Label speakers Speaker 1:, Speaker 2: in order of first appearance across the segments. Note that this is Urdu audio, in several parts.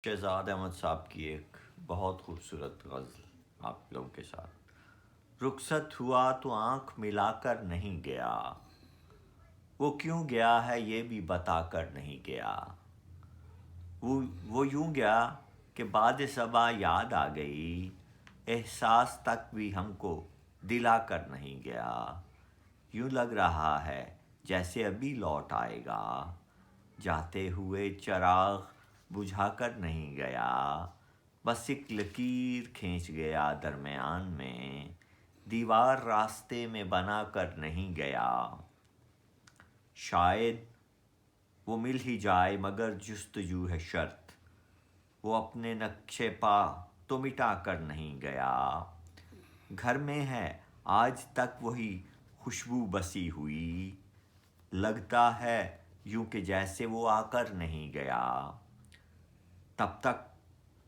Speaker 1: شہزاد احمد صاحب کی ایک بہت خوبصورت غزل آپ لوگوں کے ساتھ۔ رخصت ہوا تو آنکھ ملا کر نہیں گیا، وہ کیوں گیا ہے یہ بھی بتا کر نہیں گیا۔ وہ یوں گیا کہ بعد صبا یاد آ گئی، احساس تک بھی ہم کو دلا کر نہیں گیا۔ یوں لگ رہا ہے جیسے ابھی لوٹ آئے گا، جاتے ہوئے چراغ بجھا کر نہیں گیا۔ بس ایک لکیر کھینچ گیا درمیان میں، دیوار راستے میں بنا کر نہیں گیا۔ شاید وہ مل ہی جائے مگر جستجو ہے شرط، وہ اپنے نقش پا تو مٹا کر نہیں گیا۔ گھر میں ہے آج تک وہی خوشبو بسی ہوئی، لگتا ہے یوں کہ جیسے وہ آ کر نہیں گیا۔ تب تک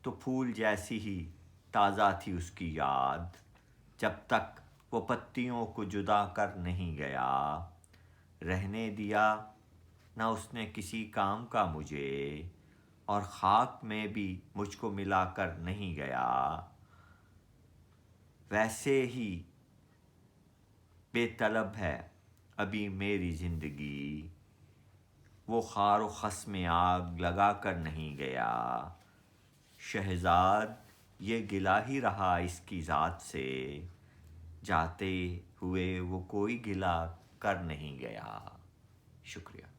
Speaker 1: تو پھول جیسی ہی تازہ تھی اس کی یاد، جب تک وہ پتیوں کو جدا کر نہیں گیا۔ رہنے دیا نہ اس نے کسی کام کا مجھے، اور خاک میں بھی مجھ کو ملا کر نہیں گیا۔ ویسے ہی بے طلب ہے ابھی میری زندگی، وہ خار و خس میں آگ لگا کر نہیں گیا۔ شہزاد یہ گلہ ہی رہا اس کی ذات سے، جاتے ہوئے وہ کوئی گلہ کر نہیں گیا۔ شکریہ۔